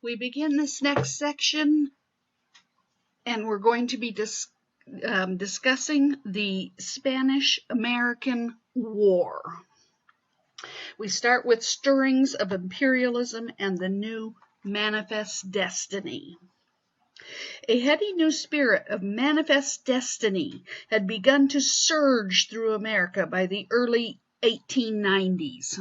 We begin this next section, and we're going to be discussing the Spanish-American War. We start with stirrings of imperialism and the new manifest destiny. A heady new spirit of manifest destiny had begun to surge through America by the early 1890s.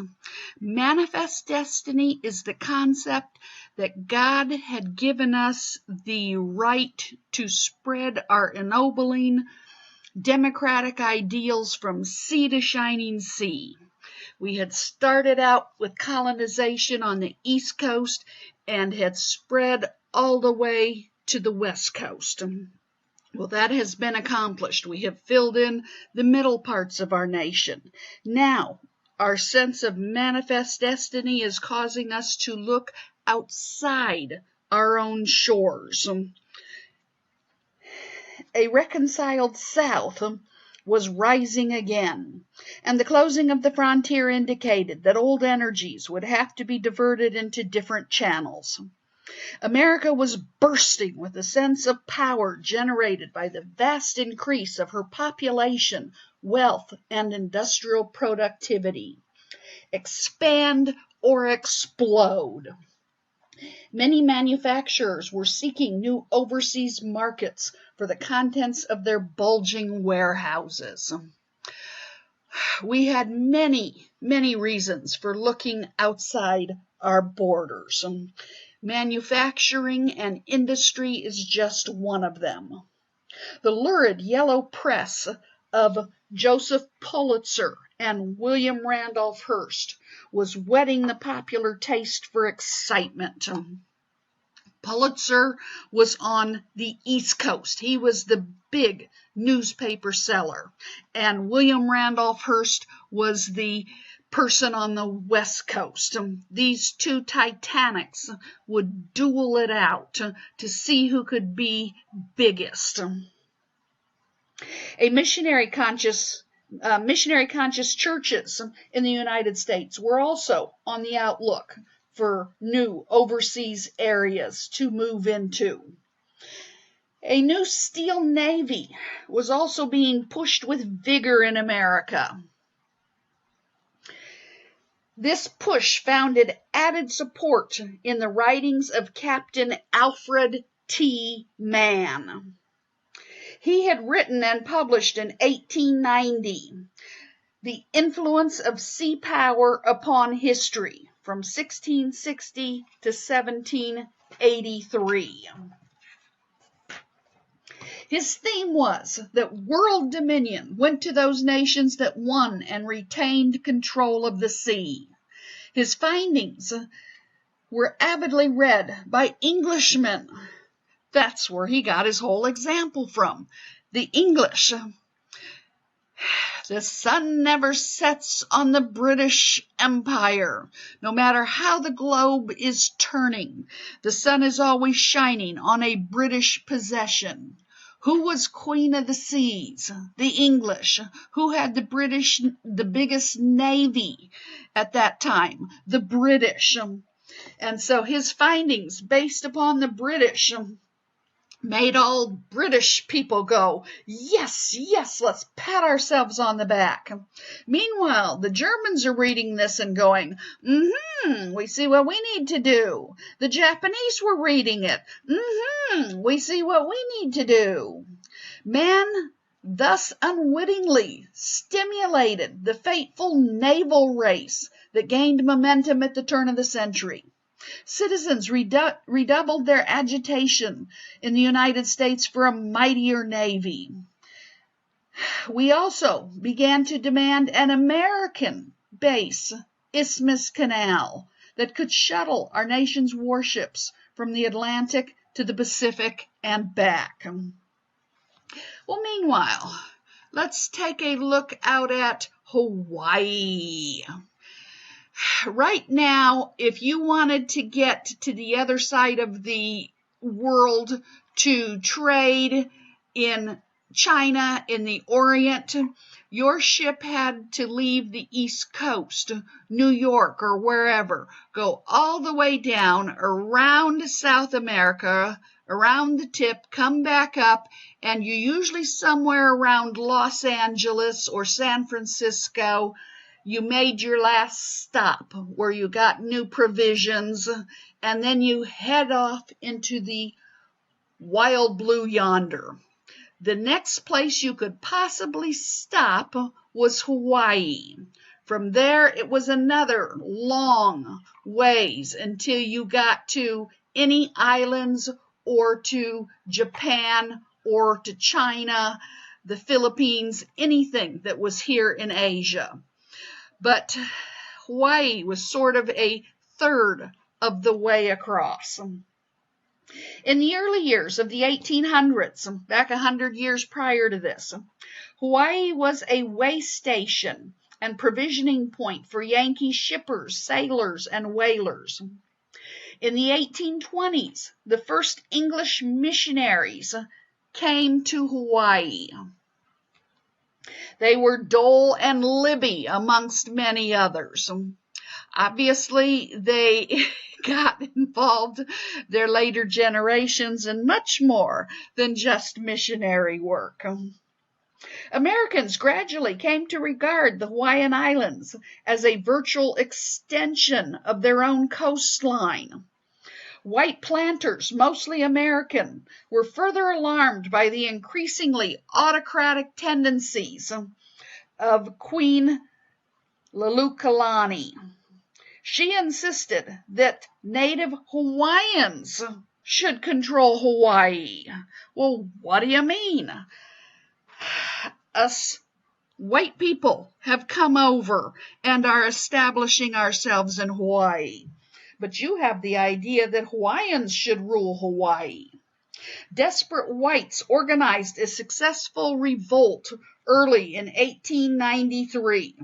Manifest destiny is the concept that God had given us the right to spread our ennobling democratic ideals from sea to shining sea. We had started out with colonization on the East Coast and had spread all the way to the West Coast. Well, that has been accomplished. We have filled in the middle parts of our nation. Now, our sense of manifest destiny is causing us to look outside our own shores. A reconciled South was rising again, and the closing of the frontier indicated that old energies would have to be diverted into different channels. America was bursting with a sense of power generated by the vast increase of her population, wealth, and industrial productivity. Expand or explode. Many manufacturers were seeking new overseas markets for the contents of their bulging warehouses. We had many reasons for looking outside our borders. Manufacturing and industry is just one of them. The lurid yellow press of Joseph Pulitzer and William Randolph Hearst was whetting the popular taste for excitement. Pulitzer was on the East Coast. He was the big newspaper seller. And William Randolph Hearst was the person on the West Coast. These two titanics would duel it out to see who could be biggest. Missionary conscious churches in the United States were also on the outlook for new overseas areas to move into. A new steel navy was also being pushed with vigor in America. This push found added support in the writings of Captain Alfred T. Mann. He had written and published in 1890 The Influence of Sea Power Upon History from 1660 to 1783. His theme was that world dominion went to those nations that won and retained control of the sea. His findings were avidly read by Englishmen. That's where he got his whole example from. The English. The sun never sets on the British Empire. No matter how the globe is turning, the sun is always shining on a British possession. Who was Queen of the Seas? The English. Who had the biggest navy at that time? The British. And so his findings based upon the British made all British people go, yes, let's pat ourselves on the back. Meanwhile, the Germans are reading this and going, we see what we need to do. The Japanese were reading it. We see what we need to do. Man thus unwittingly stimulated the fateful naval race that gained momentum at the turn of the century. Citizens redoubled their agitation in the United States for a mightier navy. We also began to demand an American base Isthmus Canal that could shuttle our nation's warships from the Atlantic to the Pacific and back. Well, meanwhile, let's take a look out at Hawaii. Right now, if you wanted to get to the other side of the world to trade in China in the Orient, your ship had to leave the East Coast, New York or wherever, go all the way down around South America, around the tip, come back up, and you usually somewhere around Los Angeles or San Francisco, you made your last stop where you got new provisions, and then you head off into the wild blue yonder. The next place you could possibly stop was Hawaii. From there, it was another long ways until you got to any islands or to Japan or to China, the Philippines, anything that was here in Asia. But Hawaii was sort of a third of the way across. In the early years of the 1800s, back 100 years prior to this, Hawaii was a way station and provisioning point for Yankee shippers, sailors, and whalers. In the 1820s, the first English missionaries came to Hawaii. They were Dole and Libby, amongst many others. Obviously, they got involved, their later generations, in much more than just missionary work. Americans gradually came to regard the Hawaiian Islands as a virtual extension of their own coastline. White planters, mostly American, were further alarmed by the increasingly autocratic tendencies of Queen Lulukalani. She insisted that native Hawaiians should control Hawaii. Well, what do you mean? Us white people have come over and are establishing ourselves in Hawaii. But you have the idea that Hawaiians should rule Hawaii. Desperate whites organized a successful revolt early in 1893.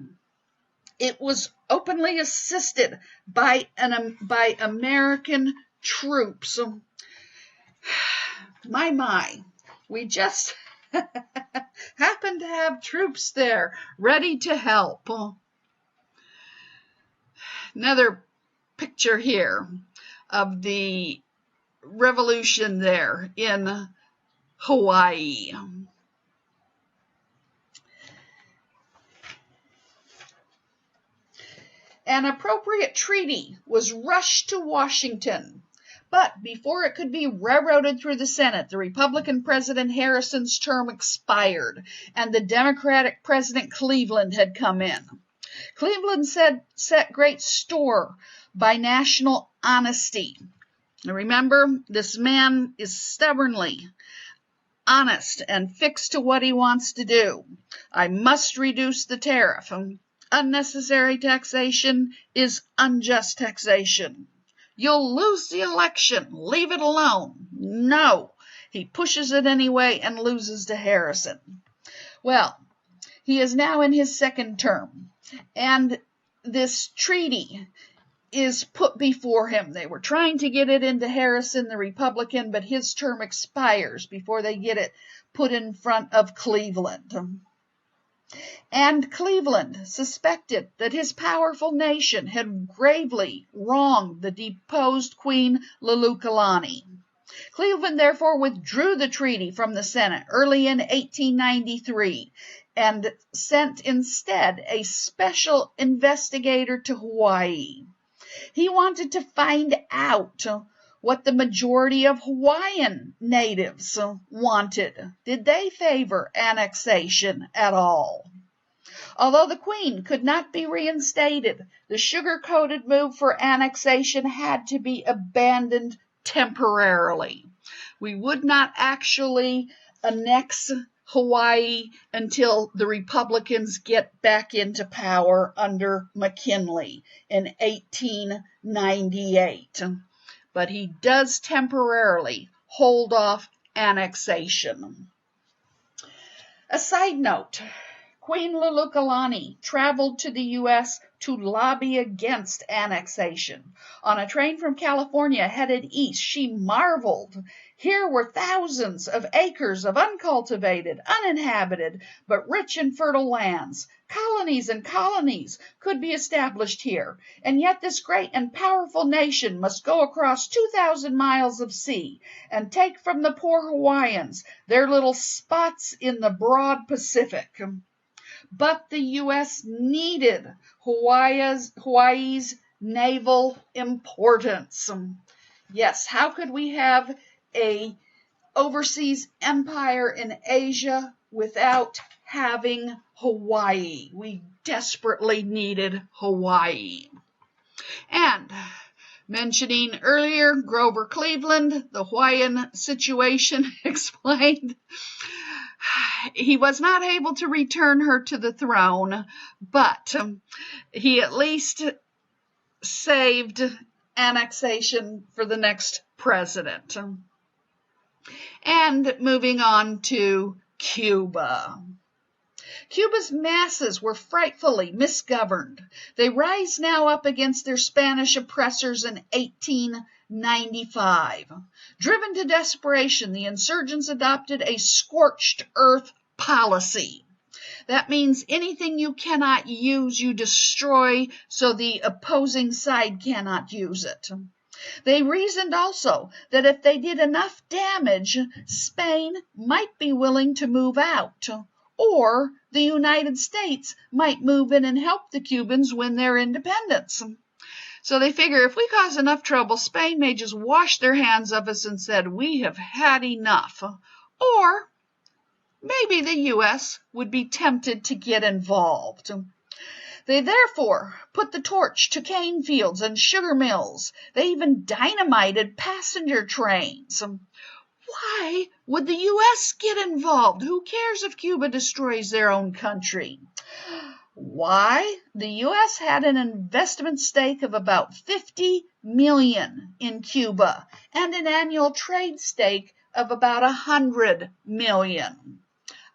It was openly assisted by American troops. My, we just happened to have troops there ready to help. Another picture here of the revolution there in Hawaii. An appropriate treaty was rushed to Washington, but before it could be railroaded through the Senate, the Republican President Harrison's term expired, and the Democratic President Cleveland had come in. Cleveland set great store by national honesty. Now remember, this man is stubbornly honest and fixed to what he wants to do. I must reduce the tariff. Unnecessary taxation is unjust taxation. You'll lose the election. Leave it alone. No. He pushes it anyway and loses to Harrison. Well, he is now in his second term, and this treaty is put before him. They were trying to get it into Harrison, the Republican, but his term expires before they get it put in front of Cleveland. And Cleveland suspected that his powerful nation had gravely wronged the deposed Queen Lulukalani. Cleveland therefore withdrew the treaty from the Senate early in 1893 and sent instead a special investigator to Hawaii. He wanted to find out what the majority of Hawaiian natives wanted. Did they favor annexation at all? Although the Queen could not be reinstated, the sugar-coated move for annexation had to be abandoned temporarily. We would not actually annex Hawaii until the Republicans get back into power under McKinley in 1898. But he does temporarily hold off annexation. A side note, Queen Lulukalani traveled to the U.S. to lobby against annexation. On a train from California headed east, she marveled. Here were thousands of acres of uncultivated, uninhabited, but rich and fertile lands. Colonies and colonies could be established here, and yet this great and powerful nation must go across 2,000 miles of sea and take from the poor Hawaiians their little spots in the broad Pacific. But the U.S. needed Hawaii's naval importance. Yes, how could we have a overseas empire in Asia without having Hawaii? We desperately needed Hawaii. And mentioning earlier Grover Cleveland, the Hawaiian situation explained, he was not able to return her to the throne, but he at least saved annexation for the next president. And moving on to Cuba. Cuba's masses were frightfully misgoverned. They rise now up against their Spanish oppressors in 1895. Driven to desperation, the insurgents adopted a scorched earth policy. That means anything you cannot use, you destroy, so the opposing side cannot use it. They reasoned also that if they did enough damage, Spain might be willing to move out, or the United States might move in and help the Cubans win their independence. So they figure if we cause enough trouble, Spain may just wash their hands of us and said, we have had enough. Or maybe the U.S. would be tempted to get involved. They therefore put the torch to cane fields and sugar mills. They even dynamited passenger trains. Why would the U.S. get involved? Who cares if Cuba destroys their own country? Why? The U.S. had an investment stake of about $50 million in Cuba and an annual trade stake of about $100 million.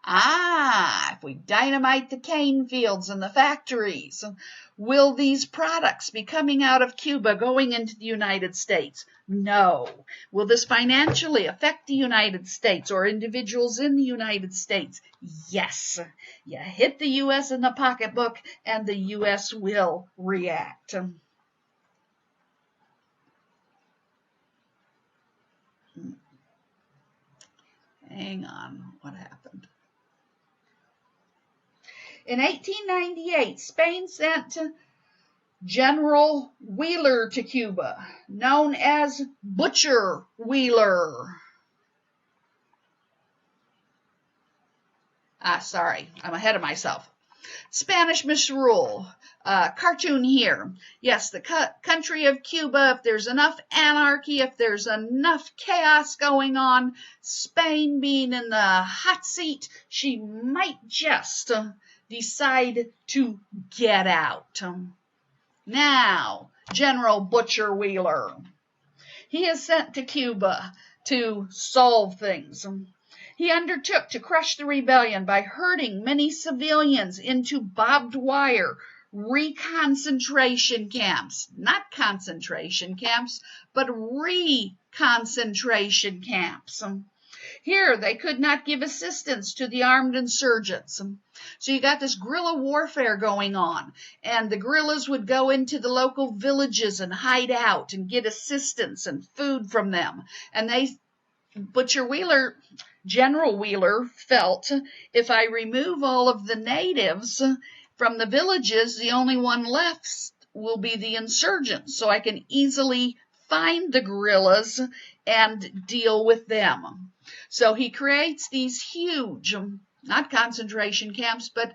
If we dynamite the cane fields and the factories, will these products be coming out of Cuba going into the United States? No. Will this financially affect the United States or individuals in the United States? Yes. You hit the U.S. in the pocketbook and the U.S. will react. Hang on, what happened? In 1898, Spain sent General Wheeler to Cuba, known as Butcher Wheeler. Sorry, I'm ahead of myself. Spanish misrule. Cartoon here. Yes, the country of Cuba, if there's enough anarchy, if there's enough chaos going on, Spain being in the hot seat, she might just decide to get out. Now, General Butcher Wheeler, he is sent to Cuba to solve things. He undertook to crush the rebellion by herding many civilians into barbed wire reconcentration camps. Not concentration camps, but reconcentration camps. Here, they could not give assistance to the armed insurgents. So you got this guerrilla warfare going on, and the guerrillas would go into the local villages and hide out and get assistance and food from them. And General Wheeler felt, if I remove all of the natives from the villages, the only one left will be the insurgents, so I can easily find the guerrillas and deal with them. So he creates these huge, not concentration camps, but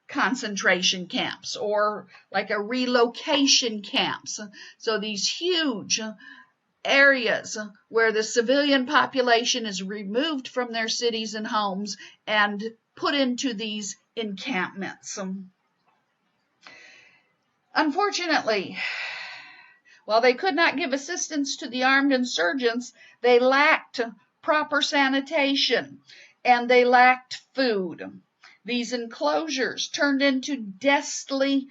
concentration camps, or like a relocation camps. So these huge areas where the civilian population is removed from their cities and homes and put into these encampments. Unfortunately, while they could not give assistance to the armed insurgents, they lacked proper sanitation and they lacked food. These enclosures turned into deathly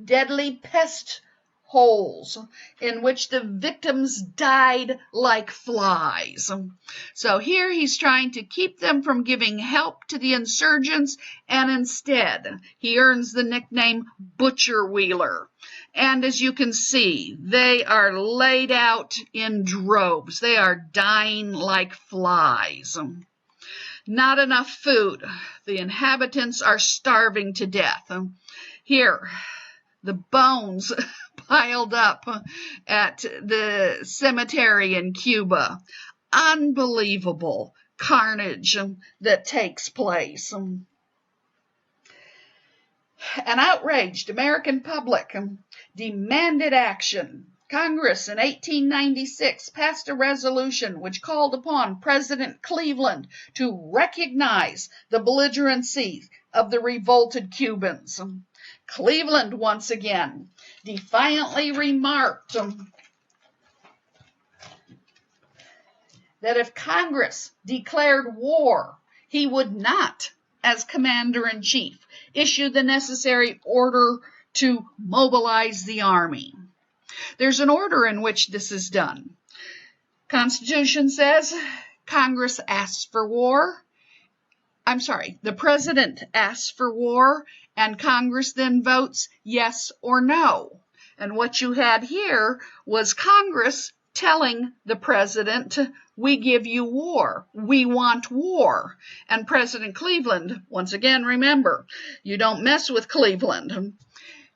deadly pest holes in which the victims died like flies. So here he's trying to keep them from giving help to the insurgents, and instead he earns the nickname Butcher Wheeler. And as you can see, they are laid out in droves. They are dying like flies. Not enough food. The inhabitants are starving to death. Here, the bones piled up at the cemetery in Cuba. Unbelievable carnage that takes place. An outraged American public demanded action. Congress in 1896 passed a resolution which called upon President Cleveland to recognize the belligerency of the revolted Cubans. Cleveland once again defiantly remarked that if Congress declared war, he would not, as commander-in-chief, issue the necessary order to mobilize the army. There's an order in which this is done. Constitution says Congress asks for war. The president asks for war, and Congress then votes yes or no. And what you had here was Congress telling the president, we give you war, we want war. And President Cleveland, once again, remember, you don't mess with Cleveland.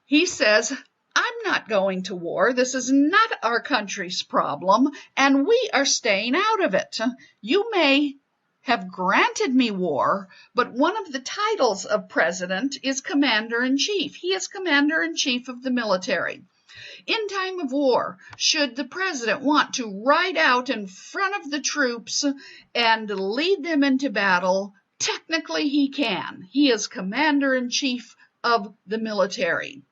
He says, I'm not going to war. This is not our country's problem, and we are staying out of it. You may have granted me war, but one of the titles of president is commander-in-chief. He is commander-in-chief of the military. In time of war, should the president want to ride out in front of the troops and lead them into battle, technically he can. He is commander-in-chief of the military.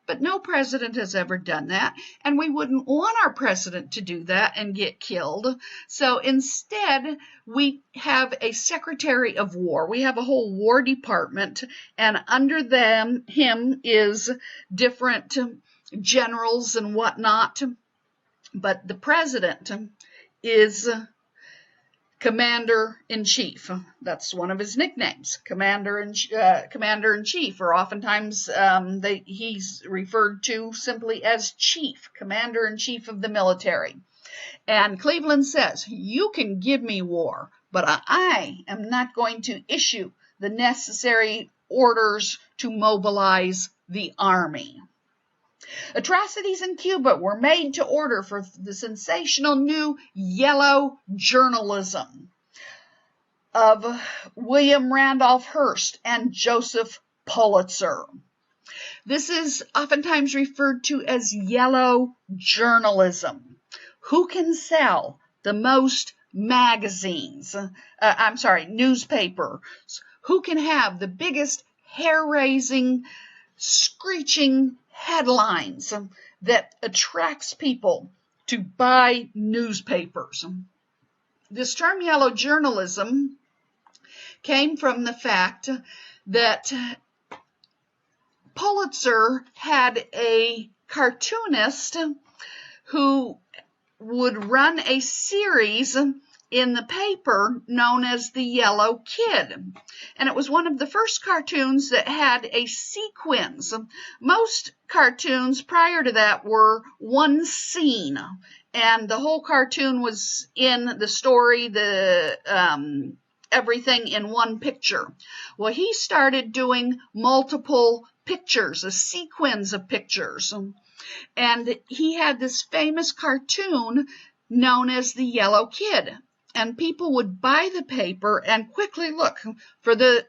But no president has ever done that, and we wouldn't want our president to do that and get killed. So instead, we have a secretary of war. We have a whole war department, and under him is different generals and whatnot. But the president is Commander-in-Chief. That's one of his nicknames, Commander-in-Chief, or oftentimes he's referred to simply as Chief, Commander-in-Chief of the military. And Cleveland says, you can give me war, but I am not going to issue the necessary orders to mobilize the army. Atrocities in Cuba were made to order for the sensational new yellow journalism of William Randolph Hearst and Joseph Pulitzer. This is oftentimes referred to as yellow journalism. Who can sell the most newspapers? Who can have the biggest hair-raising, screeching headlines that attracts people to buy newspapers? This term yellow journalism came from the fact that Pulitzer had a cartoonist who would run a series in the paper known as the Yellow Kid. And it was one of the first cartoons that had a sequence. Most cartoons prior to that were one scene, and the whole cartoon was in the story, everything in one picture. Well, he started doing multiple pictures, a sequence of pictures. And he had this famous cartoon known as the Yellow Kid. And people would buy the paper and quickly look for the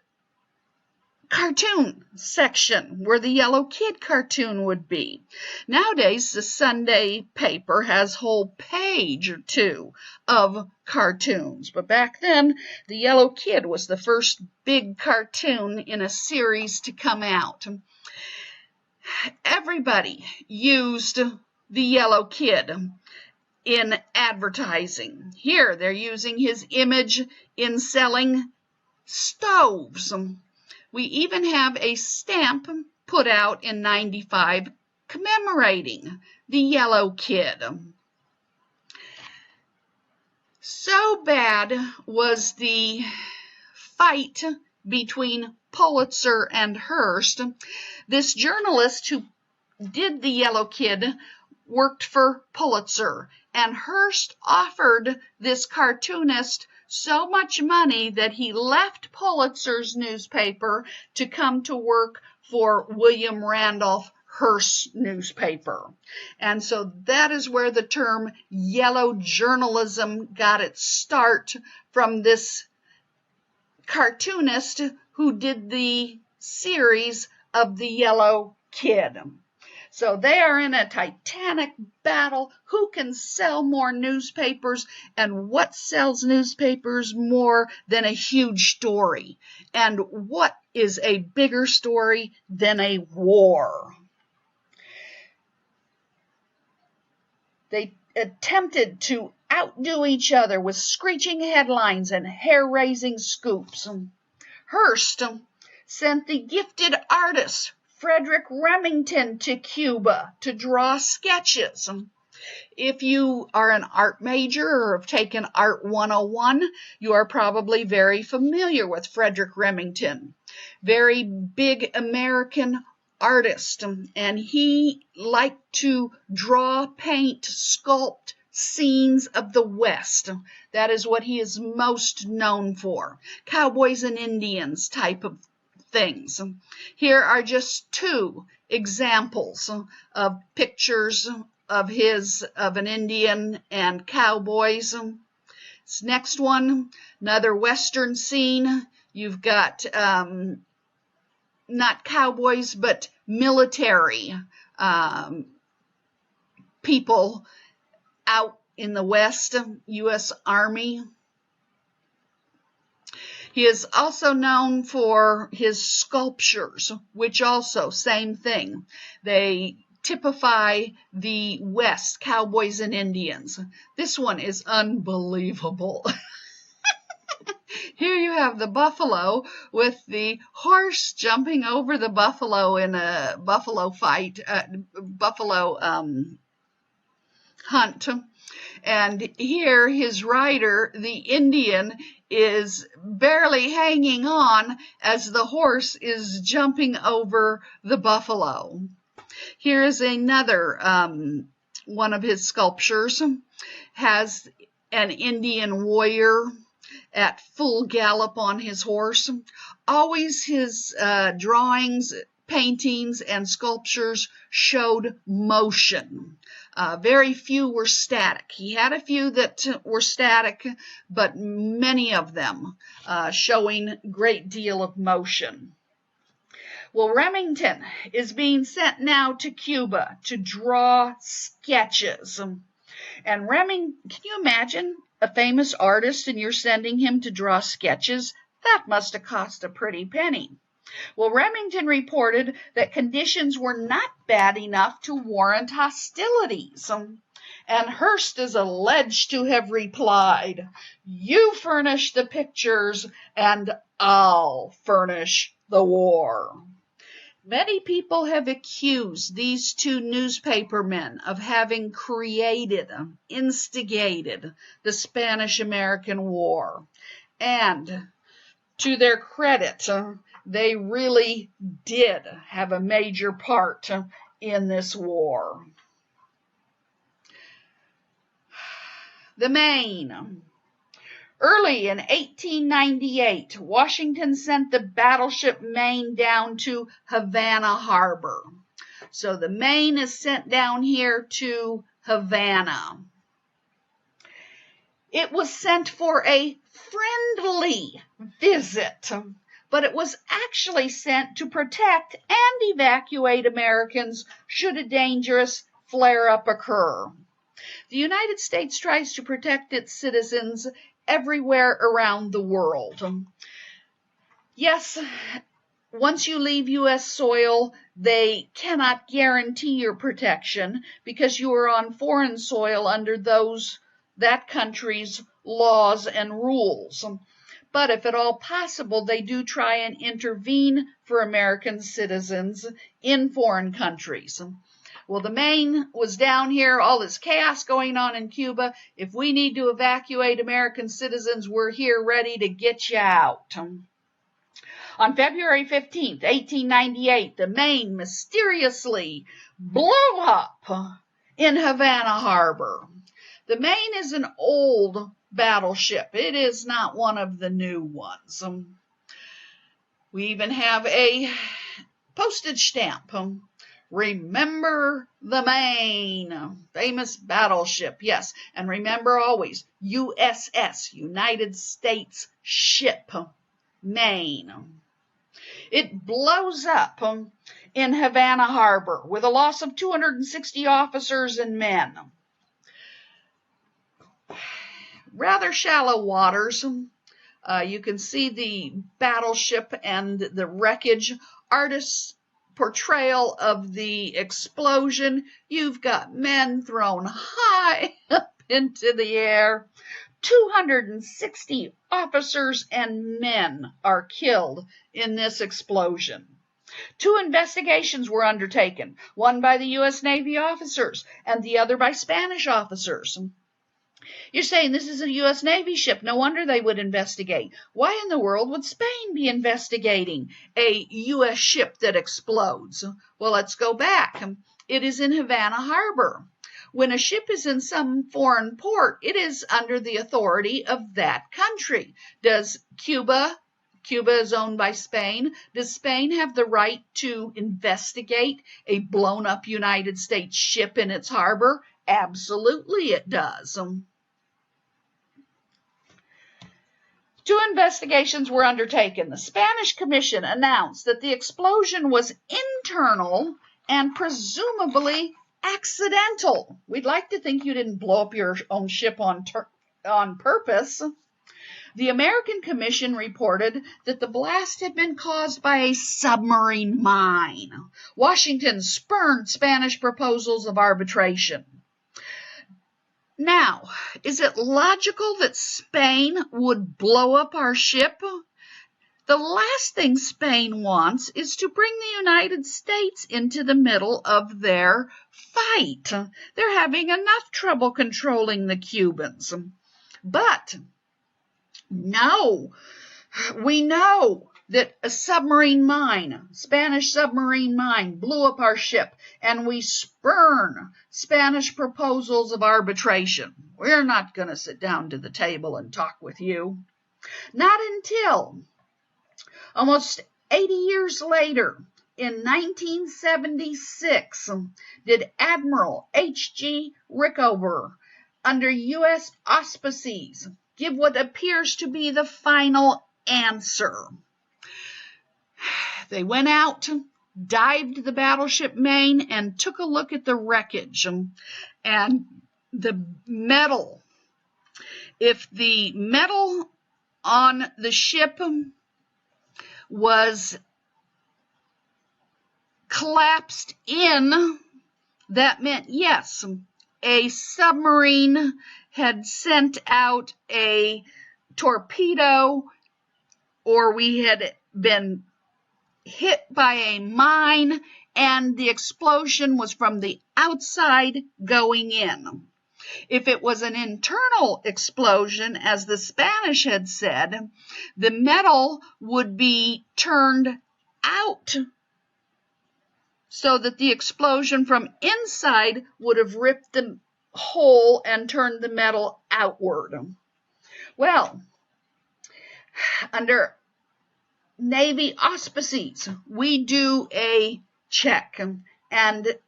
cartoon section where the Yellow Kid cartoon would be. Nowadays, the Sunday paper has a whole page or two of cartoons. But back then, the Yellow Kid was the first big cartoon in a series to come out. Everybody used the Yellow Kid in advertising. Here, they're using his image in selling stoves. We even have a stamp put out in '95 commemorating the Yellow Kid. So bad was the fight between Pulitzer and Hearst. This journalist who did the Yellow Kid worked for Pulitzer, and Hearst offered this cartoonist so much money that he left Pulitzer's newspaper to come to work for William Randolph Hearst's newspaper. And so that is where the term yellow journalism got its start, from this cartoonist who did the series of the Yellow Kid. So they are in a titanic battle. Who can sell more newspapers? And what sells newspapers more than a huge story? And what is a bigger story than a war? They attempted to outdo each other with screeching headlines and hair-raising scoops. Hearst sent the gifted artist Frederic Remington to Cuba to draw sketches. If you are an art major or have taken Art 101, you are probably very familiar with Frederic Remington. Very big American artist, and he liked to draw, paint, sculpt scenes of the West. That is what he is most known for. Cowboys and Indians type of things. Here are just two examples of pictures of an Indian and cowboys. This next one, another Western scene. You've got not cowboys, but military people out in the West, U.S. Army. He is also known for his sculptures, which also, same thing. They typify the West, cowboys and Indians. This one is unbelievable. Here you have the buffalo with the horse jumping over the buffalo in a buffalo fight, buffalo hunt. And here his rider, the Indian, is barely hanging on as the horse is jumping over the buffalo. Here is another one of his sculptures, has an Indian warrior at full gallop on his horse. Always his drawings, paintings, and sculptures showed motion. Very few were static. He had a few that were static, but many of them showing great deal of motion. Well, Remington is being sent now to Cuba to draw sketches. And can you imagine a famous artist and you're sending him to draw sketches? That must have cost a pretty penny. Well, Remington reported that conditions were not bad enough to warrant hostilities. And Hearst is alleged to have replied, "You furnish the pictures and I'll furnish the war." Many people have accused these two newspapermen of having instigated the Spanish-American War. And to their credit, they really did have a major part in this war. The Maine. Early in 1898, Washington sent the battleship Maine down to Havana Harbor. So the Maine is sent down here to Havana. It was sent for a friendly visit, but it was actually sent to protect and evacuate Americans should a dangerous flare-up occur. The United States tries to protect its citizens everywhere around the world. Yes, once you leave U.S. soil, they cannot guarantee your protection because you are on foreign soil under that country's laws and rules. but if at all possible, they do try and intervene for American citizens in foreign countries. Well, the Maine was down here, all this chaos going on in Cuba. If we need to evacuate American citizens, we're here ready to get you out. On February 15th, 1898, the Maine mysteriously blew up in Havana Harbor. The Maine is an old battleship. It is not one of the new ones. We even have a postage stamp. Remember the Maine, famous battleship, yes. And remember always, USS, United States Ship, Maine. It blows up in Havana Harbor with a loss of 260 officers and men. Rather shallow waters. You can see the battleship and the wreckage. Artists' portrayal of the explosion. You've got men thrown high up into the air. 260 officers and men are killed in this explosion. 2 investigations were undertaken, one by the U.S. Navy officers and the other by Spanish officers. You're saying this is a U.S. Navy ship. No wonder they would investigate. Why in the world would Spain be investigating a U.S. ship that explodes? Well, let's go back. It is in Havana Harbor. When a ship is in some foreign port, it is under the authority of that country. Does Cuba is owned by Spain. Does Spain have the right to investigate a blown up United States ship in its harbor? Absolutely it does. 2 investigations were undertaken. The Spanish Commission announced that the explosion was internal and presumably accidental. We'd like to think you didn't blow up your own ship on purpose. The American Commission reported that the blast had been caused by a submarine mine. Washington spurned Spanish proposals of arbitration. Now, is it logical that Spain would blow up our ship? The last thing Spain wants is to bring the United States into the middle of their fight. They're having enough trouble controlling the Cubans. But no, we know that a submarine mine, Spanish submarine mine, blew up our ship, and we spurn Spanish proposals of arbitration. We're not going to sit down to the table and talk with you. Not until almost 80 years later, in 1976, did Admiral H.G. Rickover, under U.S. auspices, give what appears to be the final answer. They went out, dived the battleship Maine, and took a look at the wreckage and the metal. If the metal on the ship was collapsed in, that meant, yes, a submarine had sent out a torpedo, or we had been hit by a mine, and the explosion was from the outside going in. If it was an internal explosion, as the Spanish had said, the metal would be turned out so that the explosion from inside would have ripped the hole and turned the metal outward. Well, under Navy auspices, we do a check, and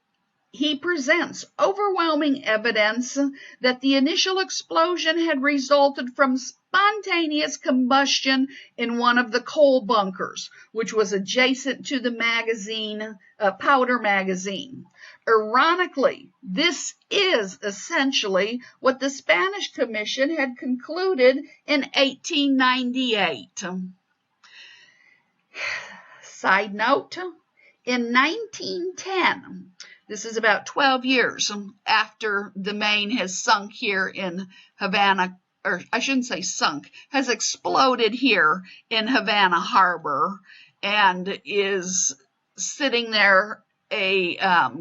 he presents overwhelming evidence that the initial explosion had resulted from spontaneous combustion in one of the coal bunkers, which was adjacent to the magazine, powder magazine. Ironically, this is essentially what the Spanish Commission had concluded in 1898. Side note, in 1910, this is about 12 years after the Maine has sunk here in Havana or I shouldn't say sunk, has exploded here in Havana Harbor and is sitting there, a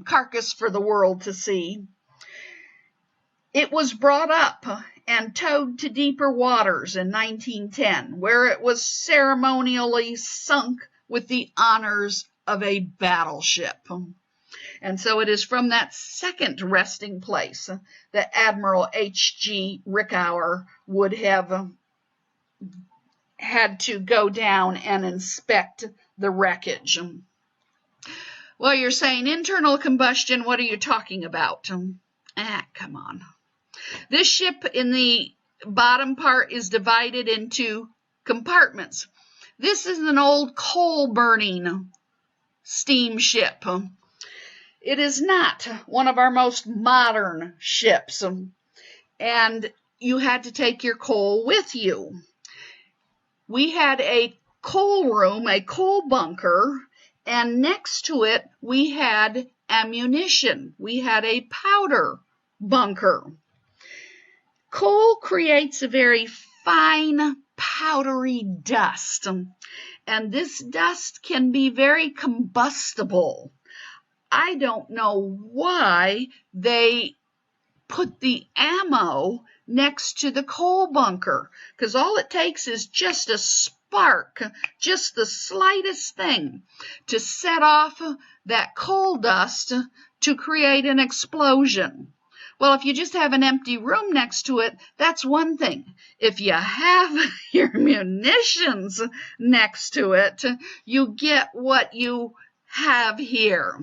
carcass for the world to see. It was brought up and towed to deeper waters in 1910, where it was ceremonially sunk with the honors of a battleship. And so it is from that second resting place that Admiral H.G. Rickower would have had to go down and inspect the wreckage. Well, you're saying internal combustion, what are you talking about? Come on. This ship in the bottom part is divided into compartments. This is an old coal-burning steamship. It is not one of our most modern ships, and you had to take your coal with you. We had a coal room, a coal bunker, and next to it we had ammunition. We had a powder bunker. Coal creates a very fine, powdery dust, and this dust can be very combustible. I don't know why they put the ammo next to the coal bunker, because all it takes is just a spark, just the slightest thing, to set off that coal dust to create an explosion. Well, if you just have an empty room next to it, that's one thing. If you have your munitions next to it, you get what you have here.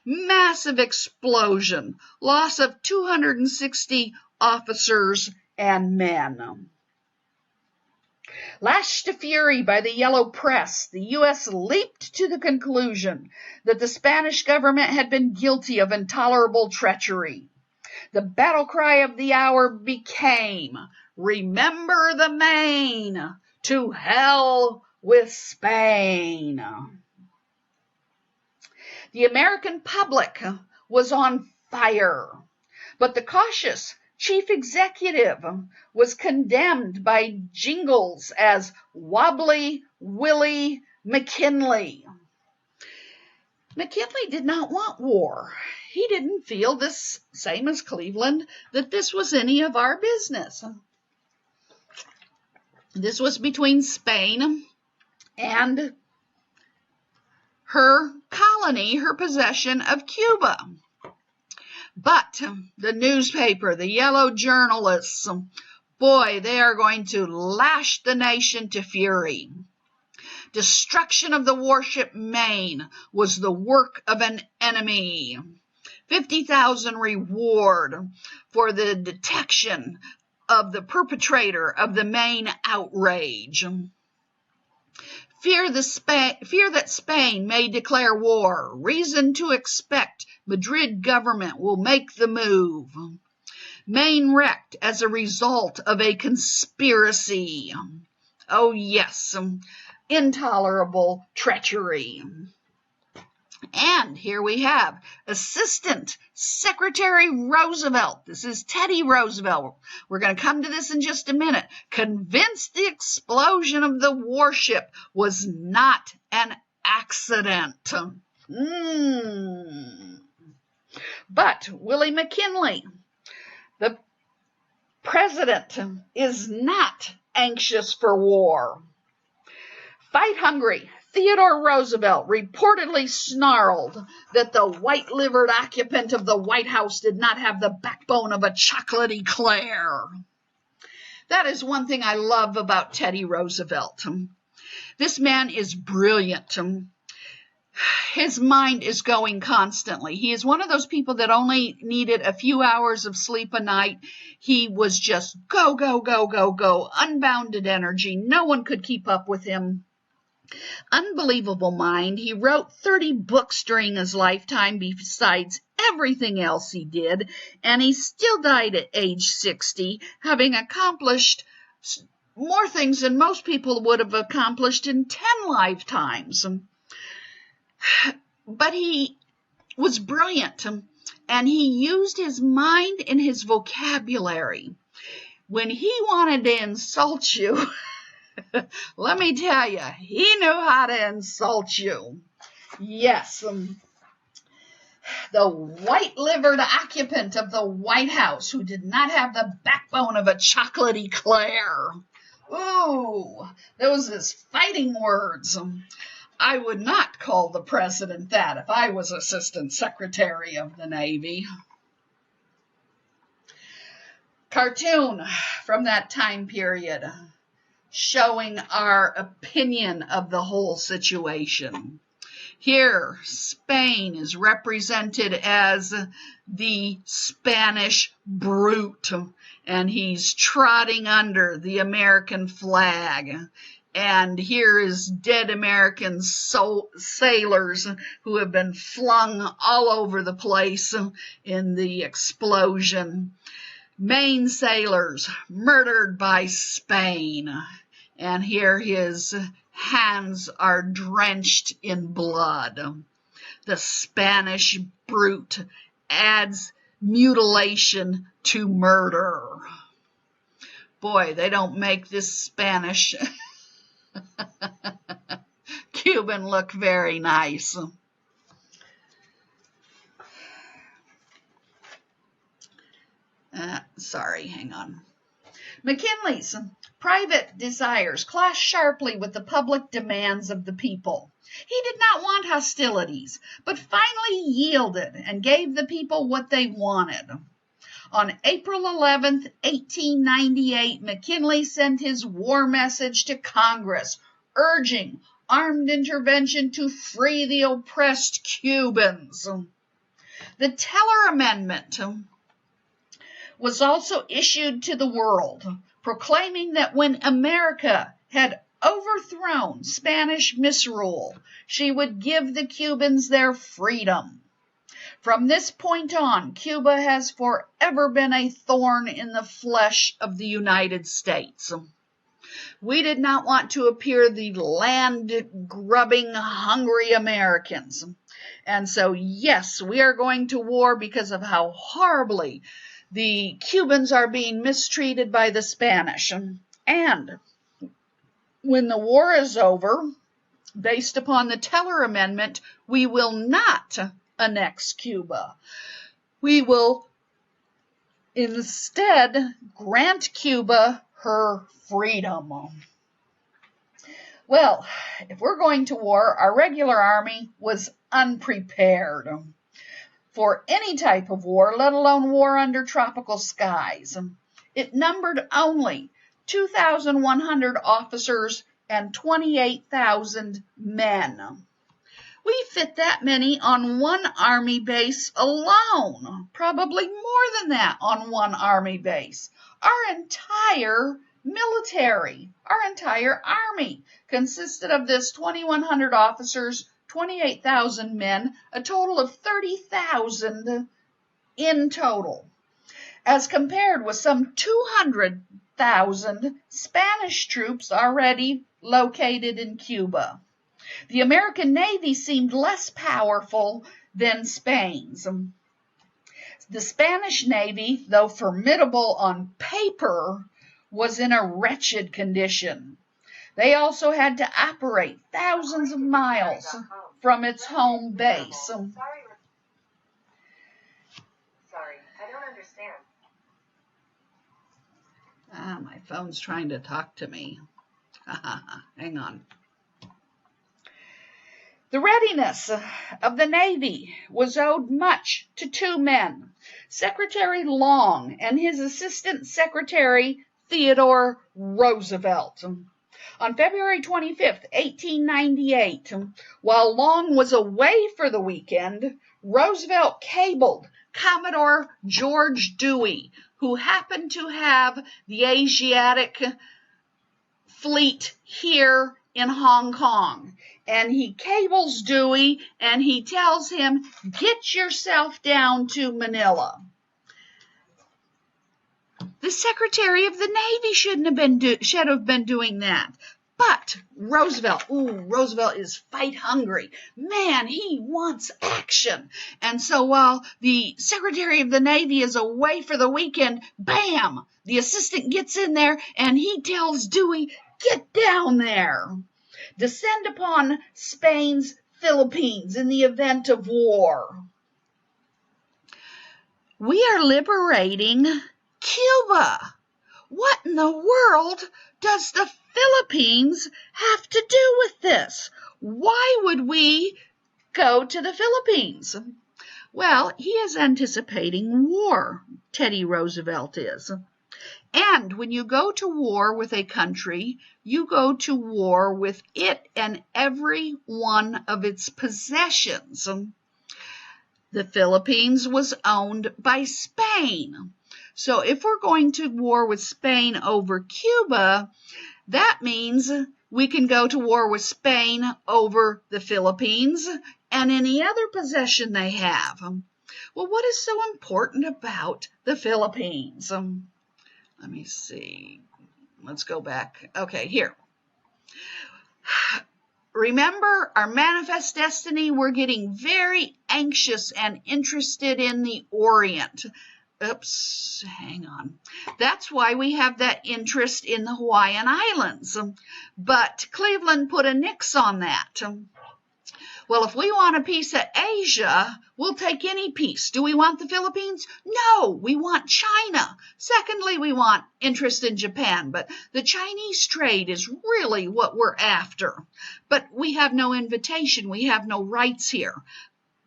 Massive explosion, loss of 260 officers and men. Lashed to fury by the yellow press, the U.S. leaped to the conclusion that the Spanish government had been guilty of intolerable treachery. The battle cry of the hour became, "Remember the Maine! To hell with Spain!" The American public was on fire, but the cautious chief executive was condemned by jingles as Wobbly Willie McKinley. McKinley did not want war. He didn't feel this, same as Cleveland, that this was any of our business. This was between Spain and her colony, her possession of Cuba. But the newspaper, the yellow journalists, boy, they are going to lash the nation to fury. Destruction of the warship Maine was the work of an enemy. 50,000 reward for the detection of the perpetrator of the Maine outrage. Fear that Spain may declare war. Reason to expect Madrid government will make the move. Maine wrecked as a result of a conspiracy. Oh yes, intolerable treachery. And here we have Assistant Secretary Roosevelt. This is Teddy Roosevelt. We're going to come to this in just a minute. Convinced the explosion of the warship was not an accident. But Willie McKinley, the president, is not anxious for war. Fight-hungry Theodore Roosevelt reportedly snarled that the white-livered occupant of the White House did not have the backbone of a chocolate eclair. That is one thing I love about Teddy Roosevelt. This man is brilliant. His mind is going constantly. He is one of those people that only needed a few hours of sleep a night. He was just go, go, go, go, go, unbounded energy. No one could keep up with him. Unbelievable mind. He wrote 30 books during his lifetime besides everything else he did, and he still died at age 60, having accomplished more things than most people would have accomplished in 10 lifetimes. But he was brilliant, and he used his mind and his vocabulary. when he wanted to insult you, let me tell you, he knew how to insult you. Yes, the white-livered occupant of the White House who did not have the backbone of a chocolate eclair. Ooh, those is fighting words. I would not call the president that if I was Assistant Secretary of the Navy. Cartoon from that time period showing our opinion of the whole situation. Here, Spain is represented as the Spanish brute, and he's trotting under the American flag. And here is dead American sailors who have been flung all over the place in the explosion. Maine sailors murdered by Spain. And here his hands are drenched in blood. The Spanish brute adds mutilation to murder. Boy, they don't make this Spanish Cuban look very nice. Sorry, hang on. McKinley's private desires clashed sharply with the public demands of the people. He did not want hostilities, but finally yielded and gave the people what they wanted. On April 11, 1898, McKinley sent his war message to Congress, urging armed intervention to free the oppressed Cubans. The Teller Amendment was also issued to the world, proclaiming that when America had overthrown Spanish misrule, she would give the Cubans their freedom. From this point on, Cuba has forever been a thorn in the flesh of the United States. We did not want to appear the land-grubbing, hungry Americans. And so, yes, we are going to war because of how horribly the Cubans are being mistreated by the Spanish. And when the war is over, based upon the Teller Amendment, we will not annex Cuba. We will instead grant Cuba her freedom. Well, if we're going to war, our regular army was unprepared for any type of war, let alone war under tropical skies. It numbered only 2,100 officers and 28,000 men. We fit that many on one army base alone, probably more than that on one army base. Our entire military, our entire army consisted of this 2,100 officers, 28,000 men, a total of 30,000 in total, as compared with some 200,000 Spanish troops already located in Cuba. The American Navy seemed less powerful than Spain's. The Spanish Navy, though formidable on paper, was in a wretched condition. They also had to operate thousands of miles from its home base. Sorry, I don't understand. My phone's trying to talk to me. Hang on. The readiness of the Navy was owed much to two men, Secretary Long and his Assistant Secretary Theodore Roosevelt. On February 25, 1898, while Long was away for the weekend, Roosevelt cabled Commodore George Dewey, who happened to have the Asiatic fleet here in Hong Kong. And he cables Dewey and he tells him, get yourself down to Manila. The Secretary of the Navy should have been doing that. But Roosevelt is fight hungry. Man, he wants action. And so while the Secretary of the Navy is away for the weekend, bam, the assistant gets in there and he tells Dewey, get down there. Descend upon Spain's Philippines in the event of war. We are liberating Cuba. What in the world does the Philippines have to do with this? Why would we go to the Philippines? Well, he is anticipating war, Teddy Roosevelt is. And when you go to war with a country, you go to war with it and every one of its possessions. The Philippines was owned by Spain. So if we're going to war with Spain over Cuba, that means we can go to war with Spain over the Philippines and any other possession they have. Well, what is so important about the Philippines? Let me see. Let's go back. Okay, here. Remember our manifest destiny, we're getting very anxious and interested in the Orient. Oops, hang on. That's why we have that interest in the Hawaiian Islands. But Cleveland put a nix on that. Well, if we want a piece of Asia, we'll take any piece. Do we want the Philippines? No, we want China. Secondly, we want interest in Japan, but the Chinese trade is really what we're after. But we have no invitation. We have no rights here.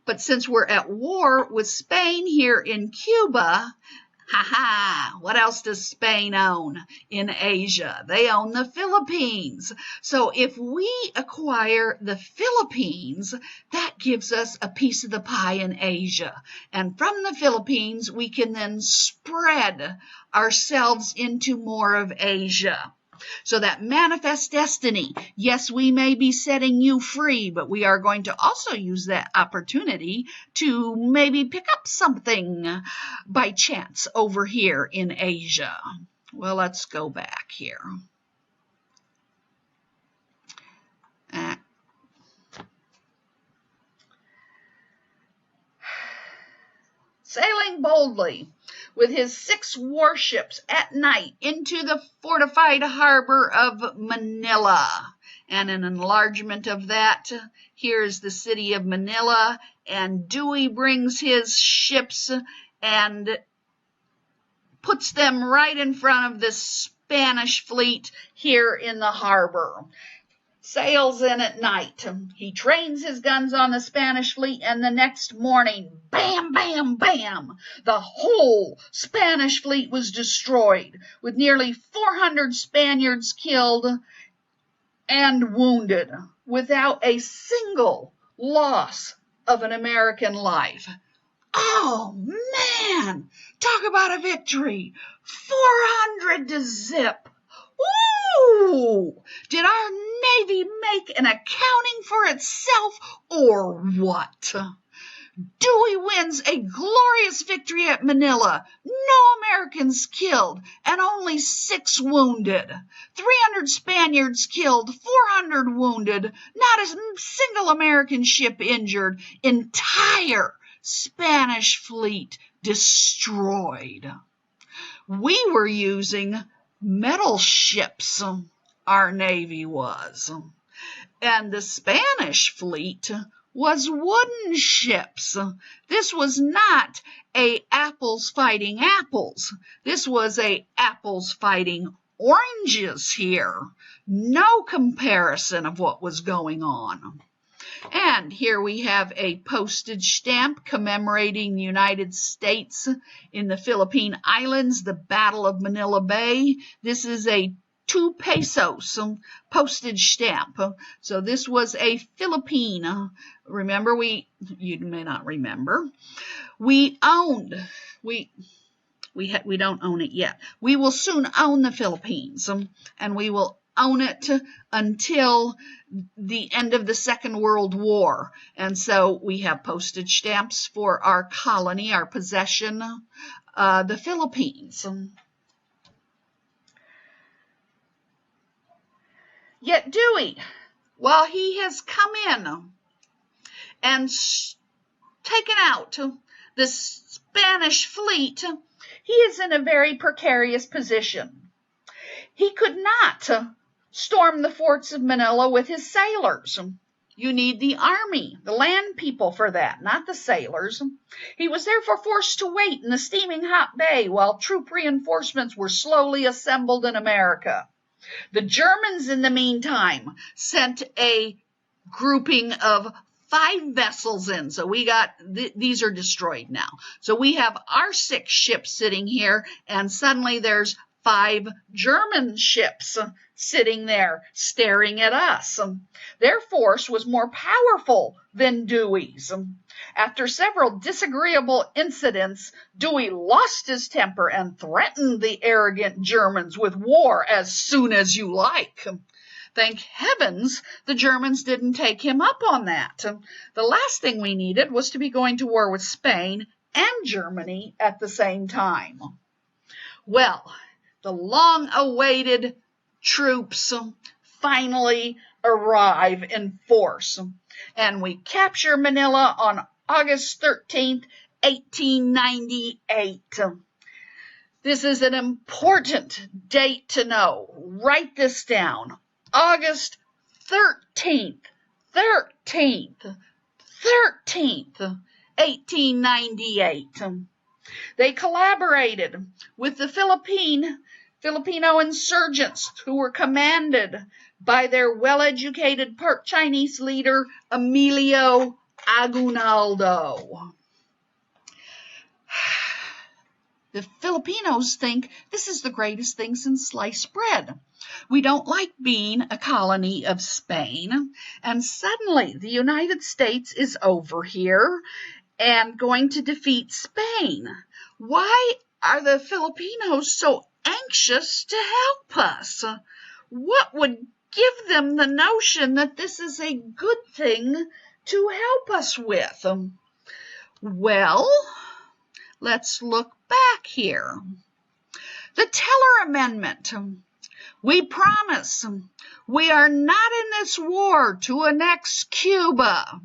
But since we're at war with Spain here in Cuba, what else does Spain own in Asia? They own the Philippines. So if we acquire the Philippines, that gives us a piece of the pie in Asia. And from the Philippines, we can then spread ourselves into more of Asia. So that manifest destiny, yes, we may be setting you free, but we are going to also use that opportunity to maybe pick up something by chance over here in Asia. Well, let's go back here. Sailing boldly with his 6 warships at night into the fortified harbor of Manila. And an enlargement of that, here's the city of Manila, and Dewey brings his ships and puts them right in front of the Spanish fleet here in the harbor. Sails in at night. He trains his guns on the Spanish fleet, and the next morning, bam, bam, bam, the whole Spanish fleet was destroyed, with nearly 400 Spaniards killed and wounded, without a single loss of an American life. Oh, man! Talk about a victory! 400 to zip! Ooh! Did our Navy make an accounting for itself or what? Dewey wins a glorious victory at Manila. No Americans killed and only 6 wounded. 300 Spaniards killed, 400 wounded, not a single American ship injured. Entire Spanish fleet destroyed. We were using metal ships, our Navy was, and the Spanish fleet was wooden ships. This was not a apples fighting apples. This was a apples fighting oranges here. No comparison of what was going on. And here we have a postage stamp commemorating the United States in the Philippine Islands, the Battle of Manila Bay. This is a 2 pesos postage stamp. So this was a Philippine. Remember, you may not remember, we owned, we don't own it yet. We will soon own the Philippines, and we will own it until the end of the Second World War. And so we have postage stamps for our colony, our possession, the Philippines. Yet Dewey, while he has come in and taken out the Spanish fleet, he is in a very precarious position. He could not storm the forts of Manila with his sailors. You need the army, the land people for that, not the sailors. He was therefore forced to wait in the steaming hot bay while troop reinforcements were slowly assembled in America. The Germans, in the meantime, sent a grouping of 5 vessels in. So we got, these are destroyed now. So we have our 6 ships sitting here, and suddenly there's 5 German ships sitting there staring at us. Their force was more powerful than Dewey's. After several disagreeable incidents, Dewey lost his temper and threatened the arrogant Germans with war as soon as you like. Thank heavens the Germans didn't take him up on that. The last thing we needed was to be going to war with Spain and Germany at the same time. Well, the long-awaited troops finally arrive in force, and we capture Manila on August 13th, 1898. This is an important date to know. Write this down. August 13th, 1898. They collaborated with the Filipino insurgents who were commanded by their well-educated part Chinese leader, Emilio Aguinaldo. The Filipinos think this is the greatest thing since sliced bread. We don't like being a colony of Spain, and suddenly the United States is over here and going to defeat Spain. Why are the Filipinos so anxious to help us? What would give them the notion that this is a good thing to help us with? Well, let's look back here. The Teller Amendment. We promise we are not in this war to annex Cuba.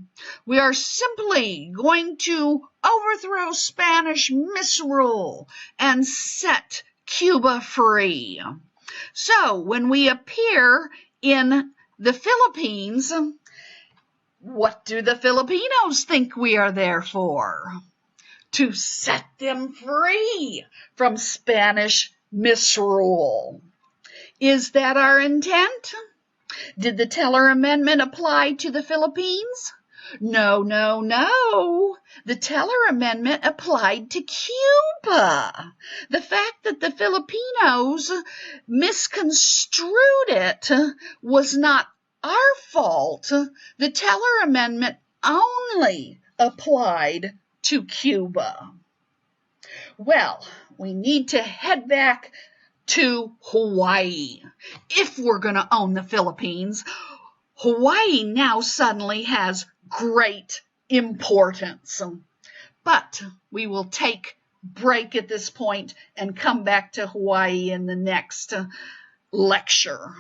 We are simply going to overthrow Spanish misrule and set Cuba free. So when we appear in the Philippines, what do the Filipinos think we are there for? To set them free from Spanish misrule. Is that our intent? Did the Teller Amendment apply to the Philippines? No. The Teller Amendment applied to Cuba. The fact that the Filipinos misconstrued it was not our fault. The Teller Amendment only applied to Cuba. Well, we need to head back to Hawaii. If we're going to own the Philippines, Hawaii now suddenly has great importance. But we will take break at this point and come back to Hawaii in the next lecture.